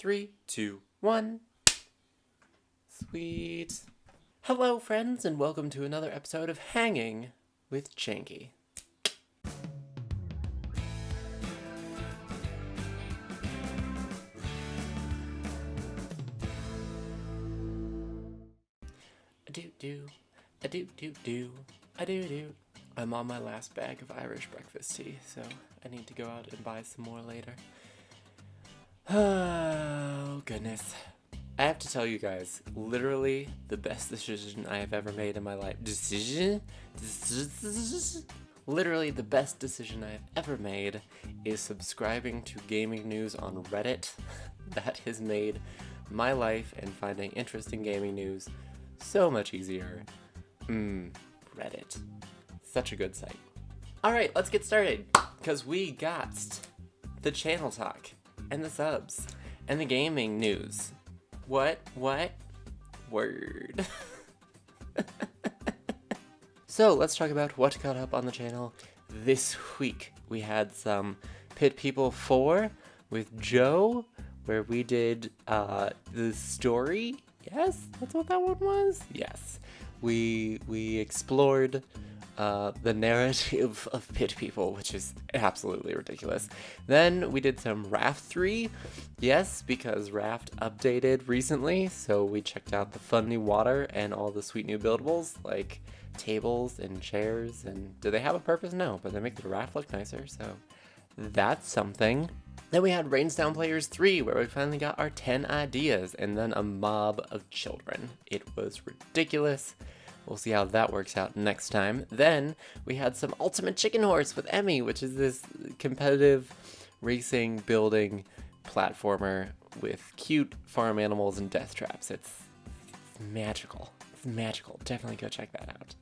3, 2, 1. Sweet. Hello, friends, and welcome to another episode of Hanging with Janky. A-do-do, a-do-do-do, a-do-do. I'm on my last bag of Irish breakfast tea, so I need to go out and buy some more later. Oh, goodness. I have to tell you guys, literally the best decision I have ever made in my life. Literally the best decision I have ever made is subscribing to gaming news on Reddit. That has made my life and finding interesting gaming news so much easier. Reddit. Such a good site. Alright, let's get started, because we got the channel talk, and the subs, and the gaming news. What? Word. So, let's talk about what got up on the channel this week. We had some Pit People 4 with Joe, where we did the story. Yes? That's what that one was? Yes. We explored the narrative of Pit People, which is absolutely ridiculous. Then we did some Raft 3. Yes, because Raft updated recently, so we checked out the fun new water and all the sweet new buildables, like tables and chairs. And do they have a purpose? No, but they make the raft look nicer, so that's something. Then we had Rains Down Players 3, where we finally got our 10 ideas, and then a mob of children. It was ridiculous. We'll see how that works out next time. Then we had some Ultimate Chicken Horse with Emmy, which is this competitive racing building platformer with cute farm animals and death traps. It's magical. It's magical. Definitely go check that out.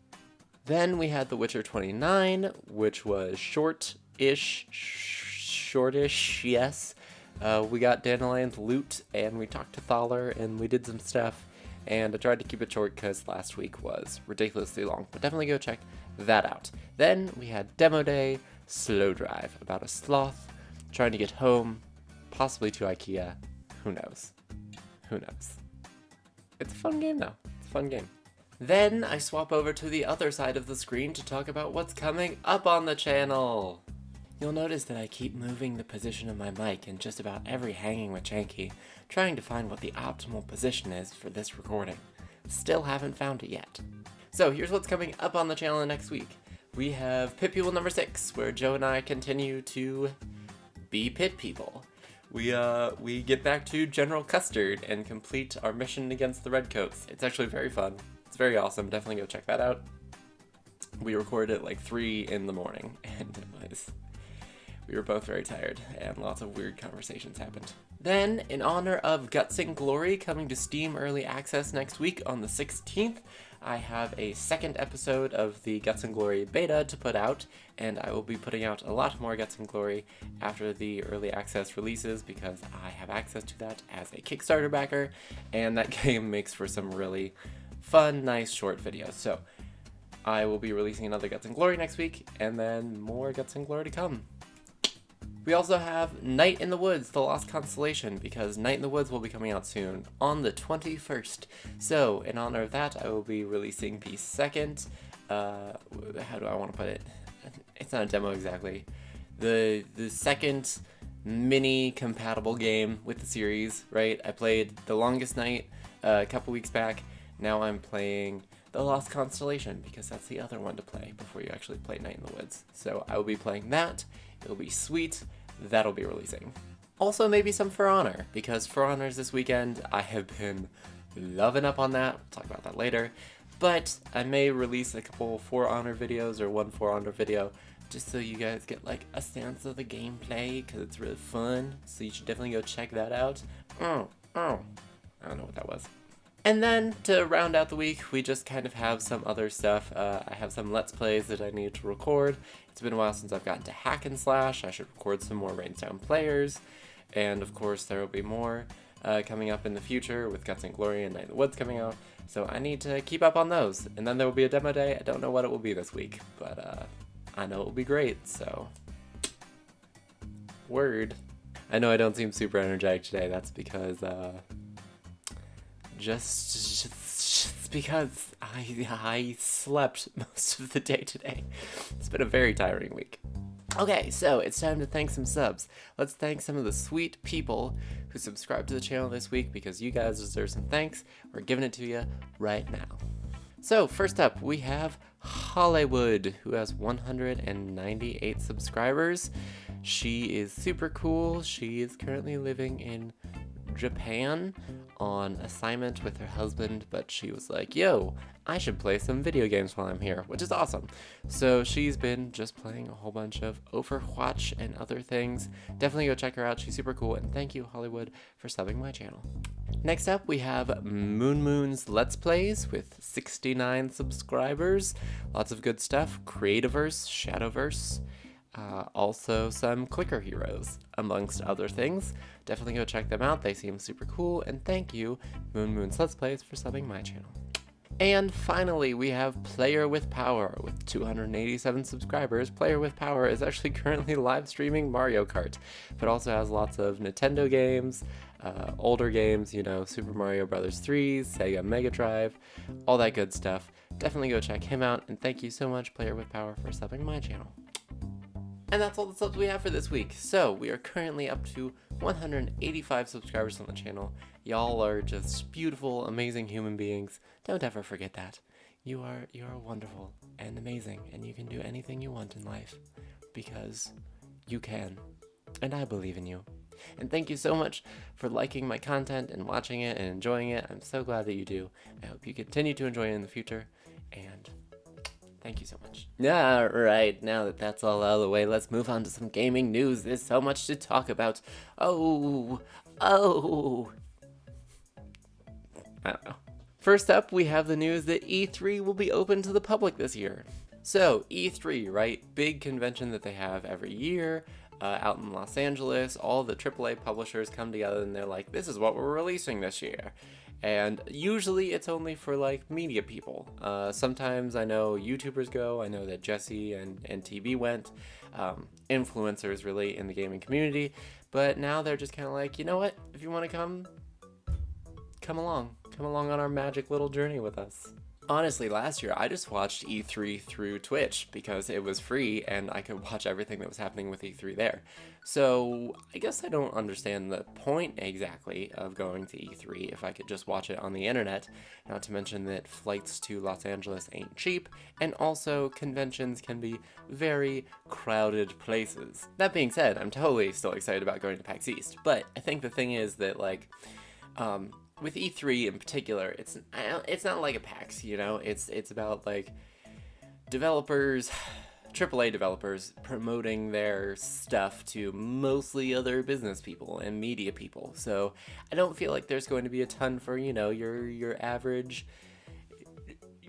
Then we had The Witcher 29, which was shortish, yes. We got Dandelion's loot, and we talked to Thaler, and we did some stuff. And I tried to keep it short because last week was ridiculously long, but definitely go check that out. Then we had Demo Day Slow Drive, about a sloth trying to get home, possibly to IKEA. Who knows? Who knows? It's a fun game though. It's a fun game. Then I swap over to the other side of the screen to talk about what's coming up on the channel. You'll notice that I keep moving the position of my mic in just about every Hanging with Janky, trying to find what the optimal position is for this recording. Still haven't found it yet. So here's what's coming up on the channel next week. We have Pit People number 6, where Joe and I continue to be Pit People. We get back to General Custard and complete our mission against the Redcoats. It's actually very fun. It's very awesome. Definitely go check that out. We recorded at like 3 in the morning, and we were both very tired, and lots of weird conversations happened. Then, in honor of Guts and Glory coming to Steam Early Access next week on the 16th, I have a second episode of the Guts and Glory beta to put out, and I will be putting out a lot more Guts and Glory after the Early Access releases, because I have access to that as a Kickstarter backer, and that game makes for some really fun, nice, short videos. So, I will be releasing another Guts and Glory next week, and then more Guts and Glory to come. We also have Night in the Woods, The Lost Constellation, because Night in the Woods will be coming out soon, on the 21st. So, in honor of that, I will be releasing the second, how do I want to put it? It's not a demo exactly. The second mini-compatible game with the series, right? I played The Longest Night a couple weeks back. Now I'm playing The Lost Constellation, because that's the other one to play before you actually play Night in the Woods. So I will be playing that. It'll be sweet. That'll be releasing. Also, maybe some For Honor, because For Honor's this weekend. I have been loving up on that. We'll talk about that later. But I may release a couple For Honor videos or one For Honor video just so you guys get like a sense of the gameplay, because it's really fun. So you should definitely go check that out. I don't know what that was. And then, to round out the week, we just kind of have some other stuff. I have some Let's Plays that I need to record. It's been a while since I've gotten to Hack and Slash. I should record some more Rains Down Players. And of course, there will be more coming up in the future with Guts and Glory and Night in the Woods coming out. So I need to keep up on those. And then there will be a demo day. I don't know what it will be this week, but I know it will be great, so word. I know I don't seem super energetic today. That's because, just because I slept most of the day today. It's been a very tiring week. Okay, so it's time to thank some subs. Let's thank some of the sweet people who subscribed to the channel this week because you guys deserve some thanks. We're giving it to you right now. So first up, we have Hollywood, who has 198 subscribers. She is super cool. She is currently living in Japan on assignment with her husband, but she was like, yo, I should play some video games while I'm here, which is awesome. So she's been just playing a whole bunch of Overwatch and other things. Definitely go check her out. She's super cool, and thank you, Hollywood, for subbing my channel. Next up, we have Moon's Let's Plays with 69 subscribers. Lots of good stuff. Creativerse, Shadowverse, also some clicker heroes, amongst other things. Definitely go check them out. They seem super cool, and thank you, Moon's Let's Plays, for subbing my channel. And finally, we have Player with Power with 287 subscribers. Player with Power is actually currently live streaming Mario Kart, but also has lots of Nintendo games, older games, you know, Super Mario Bros. 3, Sega Mega Drive, all that good stuff. Definitely go check him out, and thank you so much, Player with Power, for subbing my channel. And that's all the subs we have for this week. So we are currently up to 185 subscribers on the channel. Y'all are just beautiful, amazing human beings. Don't ever forget that. You are wonderful and amazing, and you can do anything you want in life because you can. And I believe in you. And thank you so much for liking my content and watching it and enjoying it. I'm so glad that you do. I hope you continue to enjoy it in the future, and thank you so much. Alright, now that that's all out of the way, let's move on to some gaming news. There's so much to talk about. I don't know. First up, we have the news that E3 will be open to the public this year. So, E3, right? Big convention that they have every year out in Los Angeles. All the AAA publishers come together and they're like, this is what we're releasing this year. And usually it's only for like media people. Sometimes I know YouTubers go. I know that Jesse and TB went. Influencers really in the gaming community. But now they're just kind of like, you know what? If you want to come along. Come along on our magic little journey with us. Honestly, last year I just watched E3 through Twitch because it was free and I could watch everything that was happening with E3 there. So I guess I don't understand the point exactly of going to E3 if I could just watch it on the internet. Not to mention that flights to Los Angeles ain't cheap, and also conventions can be very crowded places. That being said, I'm totally still excited about going to PAX East, but I think the thing is that like, with E3 in particular, it's not like a PAX, you know? It's about like developers, AAA developers promoting their stuff to mostly other business people and media people. So I don't feel like there's going to be a ton for, you know, your average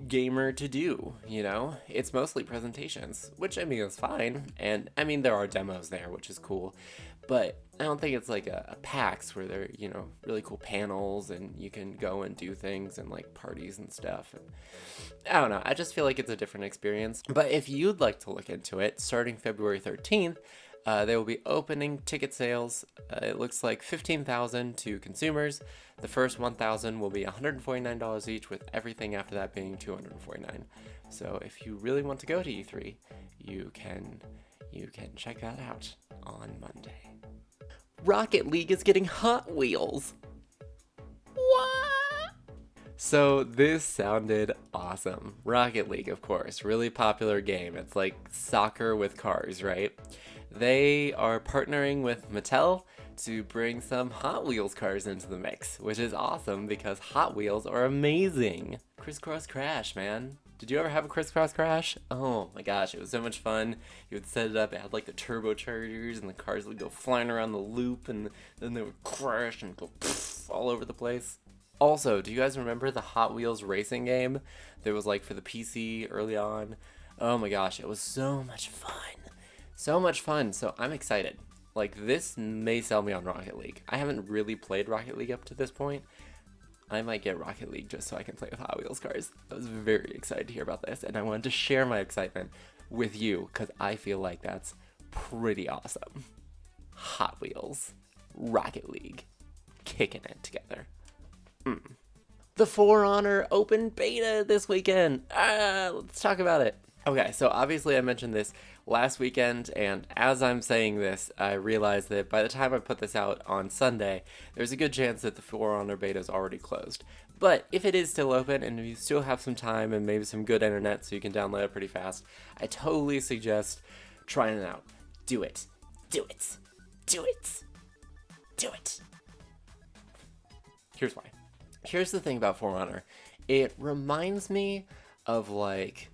gamer to do, you know? It's mostly presentations, which I mean is fine, and I mean there are demos there, which is cool, but I don't think it's like a PAX where there are, you know, really cool panels and you can go and do things and like parties and stuff. And I don't know, I just feel like it's a different experience. But if you'd like to look into it, starting February 13th, they will be opening ticket sales. It looks like $15,000 to consumers. The first 1,000 will be $149 each, with everything after that being $249. So if you really want to go to E3, you can check that out on Monday. Rocket League is getting Hot Wheels. What? So this sounded awesome. Rocket League, of course, really popular game. It's like soccer with cars, right? They are partnering with Mattel to bring some Hot Wheels cars into the mix, which is awesome because Hot Wheels are amazing. Crisscross Crash, man. Did you ever have a Crisscross Crash? Oh my gosh, it was so much fun. You would set it up, it had like the turbochargers, and the cars would go flying around the loop, and then they would crash and go all over the place. Also, do you guys remember the Hot Wheels racing game that was like for the PC early on? Oh my gosh, it was so much fun. So much fun, so I'm excited. Like, this may sell me on Rocket League. I haven't really played Rocket League up to this point. I might get Rocket League just so I can play with Hot Wheels cars. I was very excited to hear about this, and I wanted to share my excitement with you because I feel like that's pretty awesome. Hot Wheels. Rocket League. Kicking it together. The For Honor open beta this weekend. Let's talk about it. Okay, so obviously I mentioned this last weekend, and as I'm saying this, I realize that by the time I put this out on Sunday, there's a good chance that the For Honor beta is already closed. But if it is still open and you still have some time and maybe some good internet so you can download it pretty fast, I totally suggest trying it out. Do it. Do it. Do it. Do it. Here's why. Here's the thing about For Honor. It reminds me of, like,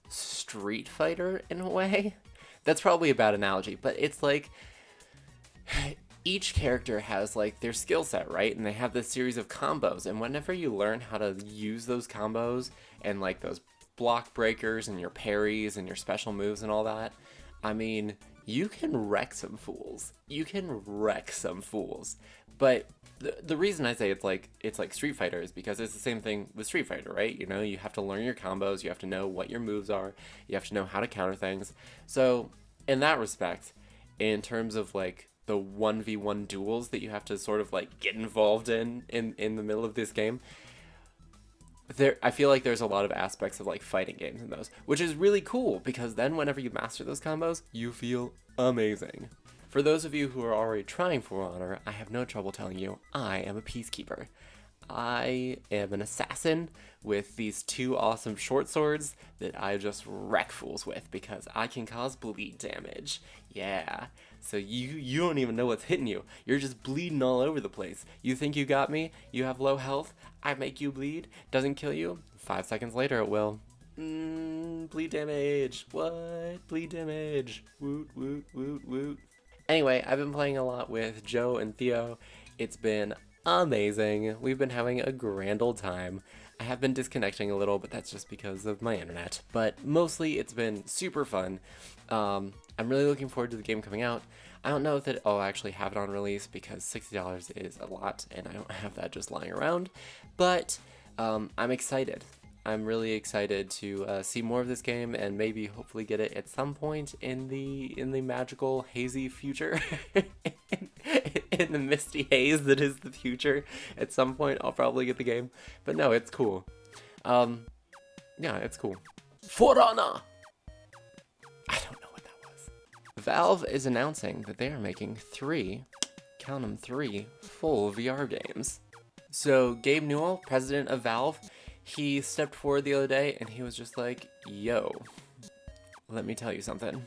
Street Fighter in a way. That's probably a bad analogy, but it's like each character has like their skill set, right? And they have this series of combos, and whenever you learn how to use those combos and like those block breakers and your parries and your special moves and all that, I mean, you can wreck some fools. You can wreck some fools. But the reason I say it's like Street Fighter is because it's the same thing with Street Fighter, right? You know, you have to learn your combos, you have to know what your moves are, you have to know how to counter things. So in that respect, in terms of like the 1v1 duels that you have to sort of like get involved in the middle of this game, I feel like there's a lot of aspects of like fighting games in those, which is really cool because then whenever you master those combos, you feel amazing. For those of you who are already trying For Honor, I have no trouble telling you, I am a peacekeeper. I am an assassin with these two awesome short swords that I just wreck fools with because I can cause bleed damage. Yeah, so you don't even know what's hitting you. You're just bleeding all over the place. You think you got me? You have low health? I make you bleed? Doesn't kill you? 5 seconds later it will. Bleed damage. What? Bleed damage. Woot, woot, woot, woot. Anyway, I've been playing a lot with Joe and Theo. It's been amazing. We've been having a grand old time. I have been disconnecting a little, but that's just because of my internet. But mostly it's been super fun. I'm really looking forward to the game coming out. I don't know if I'll actually have it on release because $60 is a lot and I don't have that just lying around. But I'm excited. I'm really excited to see more of this game and maybe hopefully get it at some point in the magical hazy future. In the misty haze that is the future. At some point I'll probably get the game. But no, it's cool. Yeah, it's cool. For Honor! I don't know what that was. Valve is announcing that they are making 3, count them 3, full VR games. So Gabe Newell, president of Valve, he stepped forward the other day and he was just like, yo, let me tell you something.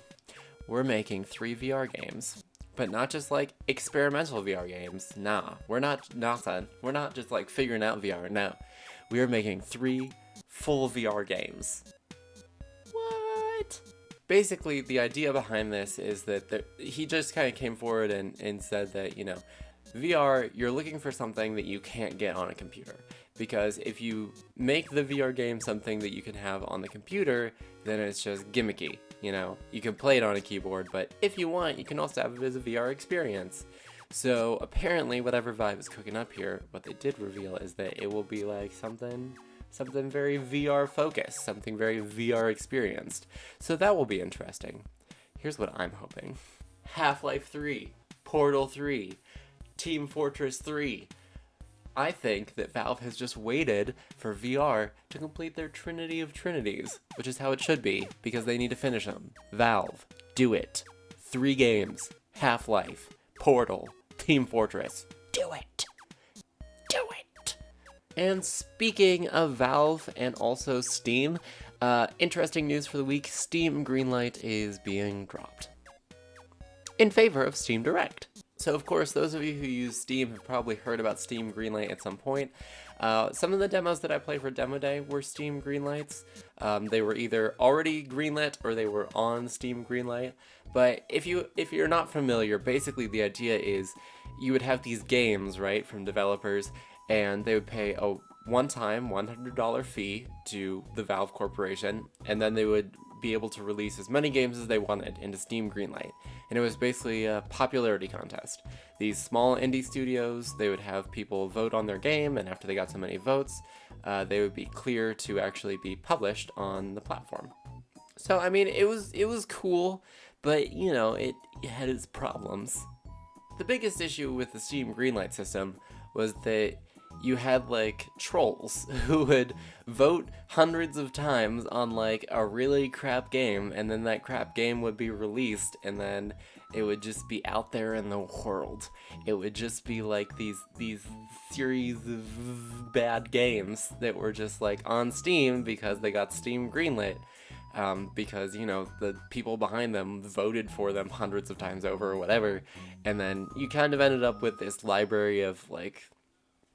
We're making 3 VR games, but not just like experimental VR games. Nah, we're not just like figuring out VR. No, we are making 3 full VR games. What? Basically, the idea behind this is that he just kind of came forward and said that, you know, VR, you're looking for something that you can't get on a computer. Because if you make the VR game something that you can have on the computer, then it's just gimmicky, you know? You can play it on a keyboard, but if you want, you can also have it as a VR experience. So apparently, whatever Vive is cooking up here, what they did reveal is that it will be like something very VR focused, something very VR experienced. So that will be interesting. Here's what I'm hoping. Half-Life 3, Portal 3, Team Fortress 3. I think that Valve has just waited for VR to complete their Trinity of Trinities, which is how it should be, because they need to finish them. Valve, do it. 3 games. Half-Life, Portal, Team Fortress. Do it. Do it. And speaking of Valve and also Steam, interesting news for the week, Steam Greenlight is being dropped in favor of Steam Direct. So, of course, those of you who use Steam have probably heard about Steam Greenlight at some point. Some of the demos that I played for Demo Day were Steam Greenlights. They were either already greenlit or they were on Steam Greenlight. But if you're not familiar, basically the idea is you would have these games, right, from developers, and they would pay a one-time $100 fee to the Valve Corporation, and then they would be able to release as many games as they wanted into Steam Greenlight. And it was basically a popularity contest. These small indie studios, they would have people vote on their game, and after they got so many votes, they would be clear to actually be published on the platform. So, I mean, it was cool, but, you know, it had its problems. the biggest issue with the Steam Greenlight system was that you had like trolls who would vote hundreds of times on like a really crap game, and then that crap game would be released, and then it would just be out there in the world. It would just be like these series of bad games that were just like on Steam because they got Steam Greenlit. Because, you know, the people behind them voted for them hundreds of times over or whatever, and then you kind of ended up with this library of like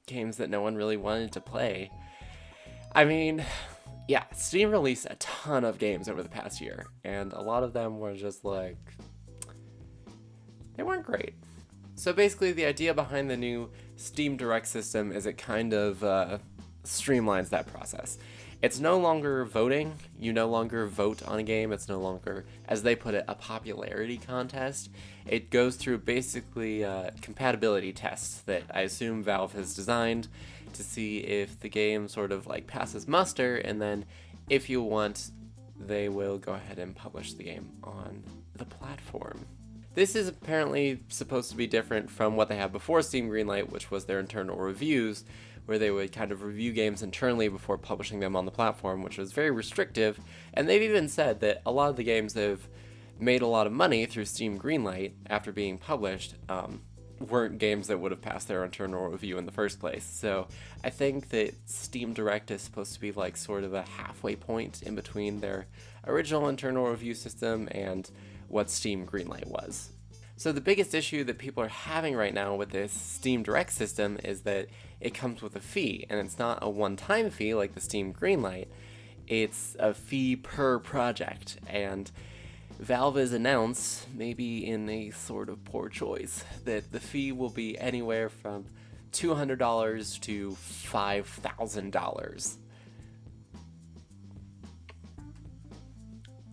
games that no one really wanted to play. I mean, yeah, Steam released a ton of games over the past year, and a lot of them were just like, they weren't great. So basically the idea behind the new Steam Direct system is it kind of streamlines that process. It's no longer voting. You no longer vote on a game. It's no longer, as they put it, a popularity contest. It goes through basically compatibility tests that I assume Valve has designed to see if the game sort of like passes muster, and then if you want, they will go ahead and publish the game on the platform. This is apparently supposed to be different from what they had before Steam Greenlight, which was their internal reviews, where they would kind of review games internally before publishing them on the platform, which was very restrictive. And they've even said that a lot of the games that have made a lot of money through Steam Greenlight after being published weren't games that would have passed their internal review in the first place. So I think that Steam Direct is supposed to be like sort of a halfway point in between their original internal review system and what Steam Greenlight was. So the biggest issue that people are having right now with this Steam Direct system is that it comes with a fee, and it's not a one-time fee like the Steam Greenlight. It's a fee per project, and Valve has announced, maybe in a sort of poor choice, that the fee will be anywhere from $200 to $5,000.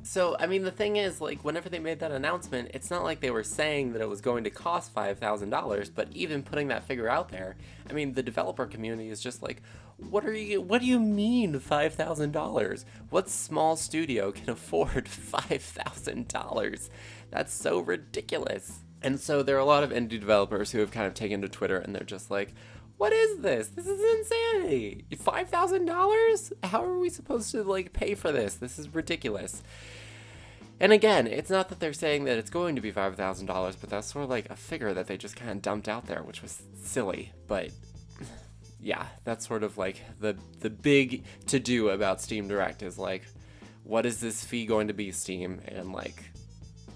So, I mean, the thing is, like, whenever they made that announcement, it's not like they were saying that it was going to cost $5,000, but even putting that figure out there, I mean, the developer community is just like, what do you mean $5,000? What small studio can afford $5,000? That's so ridiculous. And so there are a lot of indie developers who have kind of taken to Twitter, and they're just like, what is this? This is insanity. $5,000? How are we supposed to, like, pay for this? This is ridiculous. And again, it's not that they're saying that it's going to be $5,000, but that's sort of like a figure that they just kind of dumped out there, which was silly. But yeah, that's sort of like the big to-do about Steam Direct is like, what is this fee going to be, Steam? And like,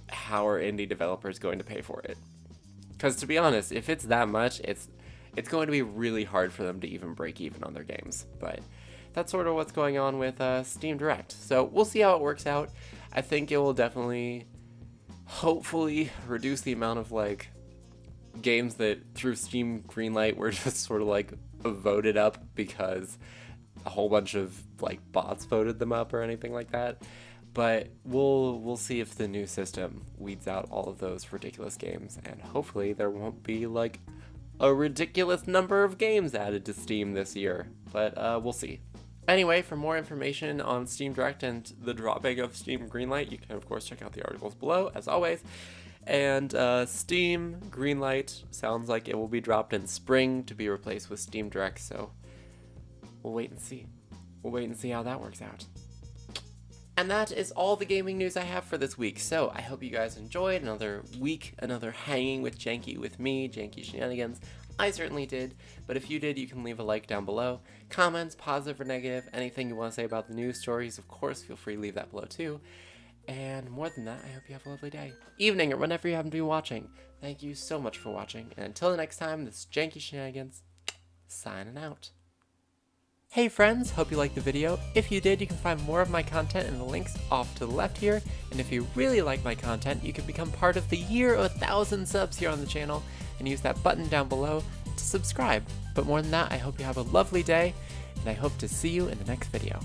how are indie developers going to pay for it? Because to be honest, if it's that much, it's going to be really hard for them to even break even on their games. But that's sort of what's going on with Steam Direct. So we'll see how it works out. I think it will definitely, hopefully, reduce the amount of like games that through Steam Greenlight were just sort of like voted up because a whole bunch of like bots voted them up or anything like that. But we'll see if the new system weeds out all of those ridiculous games, and hopefully there won't be like a ridiculous number of games added to Steam this year. But we'll see. Anyway, for more information on Steam Direct and the dropping of Steam Greenlight, you can of course check out the articles below, as always. And Steam Greenlight sounds like it will be dropped in spring to be replaced with Steam Direct, so we'll wait and see. We'll wait and see how that works out. And that is all the gaming news I have for this week. So I hope you guys enjoyed another week, another hanging with Janky with me, Janky Shenanigans. I certainly did, but if you did, you can leave a like down below. Comments, positive or negative, anything you want to say about the news stories, of course, feel free to leave that below too. And more than that, I hope you have a lovely day, evening, or whenever you happen to be watching. Thank you so much for watching, and until the next time, this is Janky Shenanigans, signing out. Hey friends, hope you liked the video. If you did, you can find more of my content in the links off to the left here. And if you really like my content, you can become part of the year of 1,000 subs here on the channel and use that button down below to subscribe. But more than that, I hope you have a lovely day, and I hope to see you in the next video.